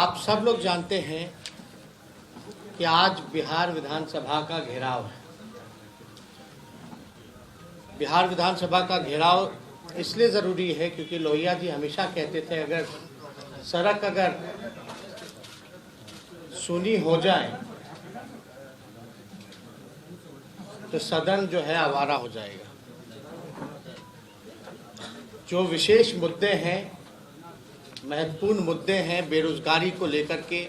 आप सब लोग जानते हैं कि आज बिहार विधानसभा का घेराव है। बिहार विधानसभा का घेराव इसलिए ज़रूरी है क्योंकि लोहिया जी हमेशा कहते थे अगर सड़क सूनी हो जाए तो सदन जो है आवारा हो जाएगा। जो विशेष मुद्दे हैं, महत्वपूर्ण मुद्दे हैं, बेरोजगारी को लेकर के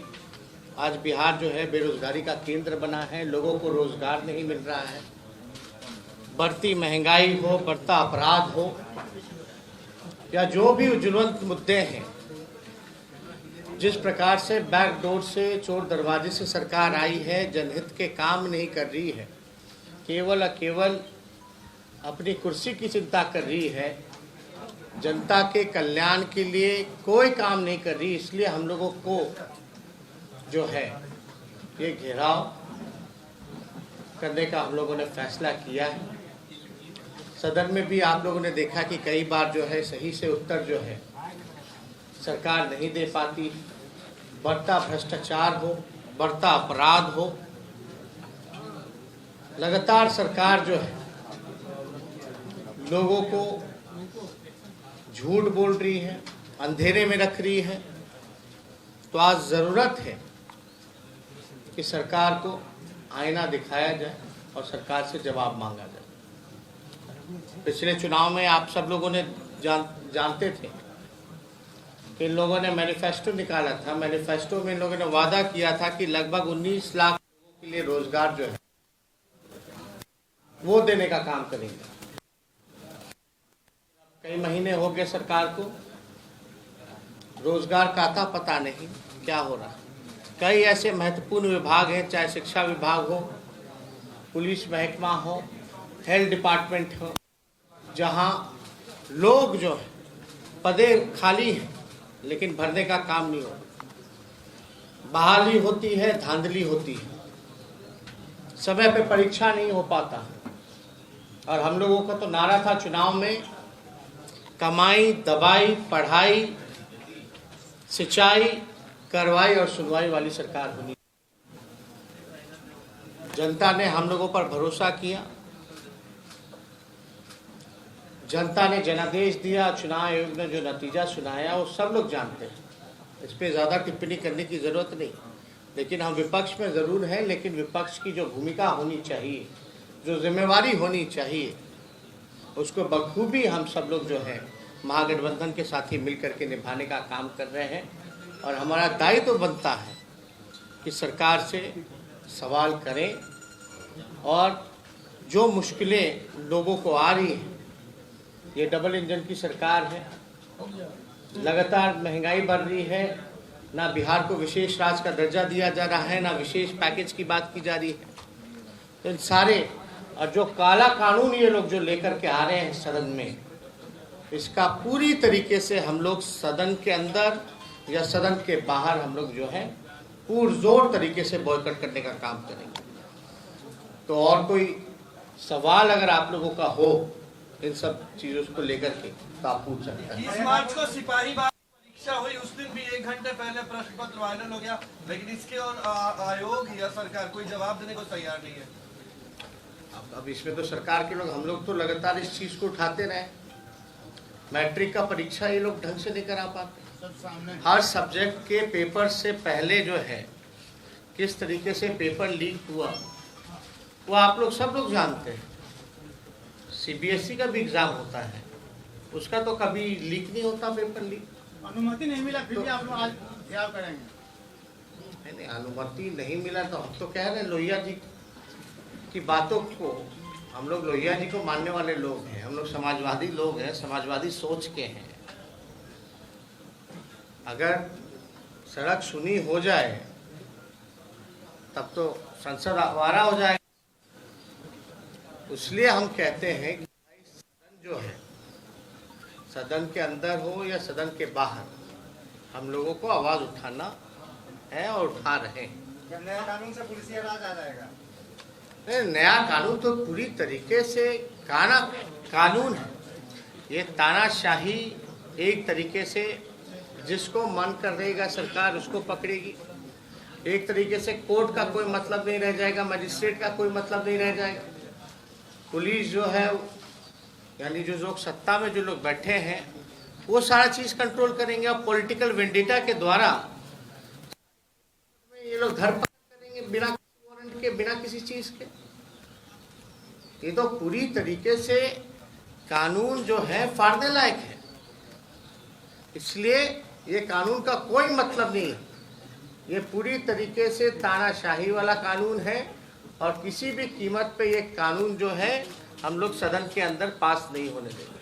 आज बिहार जो है बेरोजगारी का केंद्र बना है। लोगों को रोजगार नहीं मिल रहा है। बढ़ती महंगाई हो, बढ़ता अपराध हो, या जो भी ज्वलंत मुद्दे हैं, जिस प्रकार से बैकडोर से, चोर दरवाजे से सरकार आई है, जनहित के काम नहीं कर रही है, केवल और केवल अपनी कुर्सी की चिंता कर रही है, जनता के कल्याण के लिए कोई काम नहीं कर रही। इसलिए हम लोगों को जो है ये घेराव करने का हम लोगों ने फैसला किया है। सदन में भी आप लोगों ने देखा कि कई बार जो है सही से उत्तर जो है सरकार नहीं दे पाती। बढ़ता भ्रष्टाचार हो, बढ़ता अपराध हो, लगातार सरकार जो है लोगों को झूठ बोल रही है, अंधेरे में रख रही है। तो आज ज़रूरत है कि सरकार को आईना दिखाया जाए और सरकार से जवाब मांगा जाए। पिछले चुनाव में आप सब लोगों ने जानते थे कि इन लोगों ने मैनिफेस्टो निकाला था। मैनिफेस्टो में इन लोगों ने वादा किया था कि लगभग 19 लाख लोगों के लिए रोजगार जो है वो देने का काम करेंगे। कई महीने हो गए सरकार को, रोजगार का आता पता नहीं क्या हो रहा। कई ऐसे महत्वपूर्ण विभाग हैं, चाहे शिक्षा विभाग हो, पुलिस महकमा हो, हेल्थ डिपार्टमेंट हो, जहां लोग जो है पदे खाली हैं लेकिन भरने का काम नहीं हो। बहाली होती है, धांधली होती है, समय पे परीक्षा नहीं हो पाता। और हम लोगों का तो नारा था चुनाव में, कमाई, दवाई, पढ़ाई, सिंचाई, कार्रवाई और सुनवाई वाली सरकार होनी। जनता ने हम लोगों पर भरोसा किया, जनता ने जनादेश दिया। चुनाव आयोग ने जो नतीजा सुनाया वो सब लोग जानते हैं, इस पर ज़्यादा टिप्पणी करने की ज़रूरत नहीं। लेकिन हम विपक्ष में ज़रूर हैं, लेकिन विपक्ष की जो भूमिका होनी चाहिए, जो जिम्मेवारी होनी चाहिए, उसको बखूबी हम सब लोग जो है महागठबंधन के साथी मिलकर के निभाने का काम कर रहे हैं। और हमारा दायित्व तो बनता है कि सरकार से सवाल करें और जो मुश्किलें लोगों को आ रही हैं, ये डबल इंजन की सरकार है, लगातार महंगाई बढ़ रही है, ना बिहार को विशेष राज्य का दर्जा दिया जा रहा है, ना विशेष पैकेज की बात की जा रही है। तो इन सारे और जो काला कानून ये लोग जो लेकर के आ रहे हैं सदन में, इसका पूरी तरीके से हम लोग सदन के अंदर या सदन के बाहर हम लोग जो है पुरजोर तरीके से बॉयकॉट करने का काम करेंगे। तो और कोई सवाल अगर आप लोगों का हो इन सब चीजों को लेकर के तो आप पूछ सकते हैं। 20 मार्च को सिपाही परीक्षा हुई, उस दिन भी 1 घंटे पहले प्रश्न पत्र वायरल हो गया, लेकिन इसके और आयोग या सरकार कोई जवाब देने को तैयार नहीं है। अब इसमें तो सरकार के लोग, हम लोग तो लगातार इस चीज को उठाते रहे। मैट्रिक का परीक्षा ये लोग ढंग से नहीं करा पाते। हर सब्जेक्ट के पेपर से पहले जो है किस तरीके से पेपर लीक हुआ वो आप लोग सब लोग जानते हैं। सीबीएसई का भी एग्जाम होता है, उसका तो कभी लीक नहीं होता पेपर लीक। अनुमति नहीं मिला फिर भी आप लोग आज घेराव करेंगे? नहीं, अनुमति नहीं मिला तो हम तो कह रहे हैं लोहिया जी की बातों को, हम लोग लोहिया जी को मानने वाले लोग हैं, हम लोग समाजवादी लोग हैं, समाजवादी सोच के हैं। अगर सड़क सुनी हो जाए तब तो संसद आवारा हो जाएगा। इसलिए हम कहते हैं कि सदन जो है, सदन के अंदर हो या सदन के बाहर, हम लोगों को आवाज उठाना है और उठा रहे हैं। नया कानून से पुलिसिया राज आ जाएगा? नया कानून तो पूरी तरीके से कानून है। ये तानाशाही एक तरीके से जिसको मन कर देगा सरकार उसको पकड़ेगी। एक तरीके से कोर्ट का कोई मतलब नहीं रह जाएगा, मजिस्ट्रेट का कोई मतलब नहीं रह जाएगा। पुलिस जो है यानी जो लोग सत्ता में जो लोग बैठे हैं वो सारा चीज कंट्रोल करेंगे और पॉलिटिकल वेंडिटा के द्वारा ये लोग धरपकड़ करेंगे बिना किसी वारंट के, बिना किसी चीज के। ये तो पूरी तरीके से कानून जो है फाड़ने लायक है। इसलिए ये कानून का कोई मतलब नहीं है। ये पूरी तरीके से तानाशाही वाला कानून है और किसी भी कीमत पे ये कानून जो है हम लोग सदन के अंदर पास नहीं होने देंगे।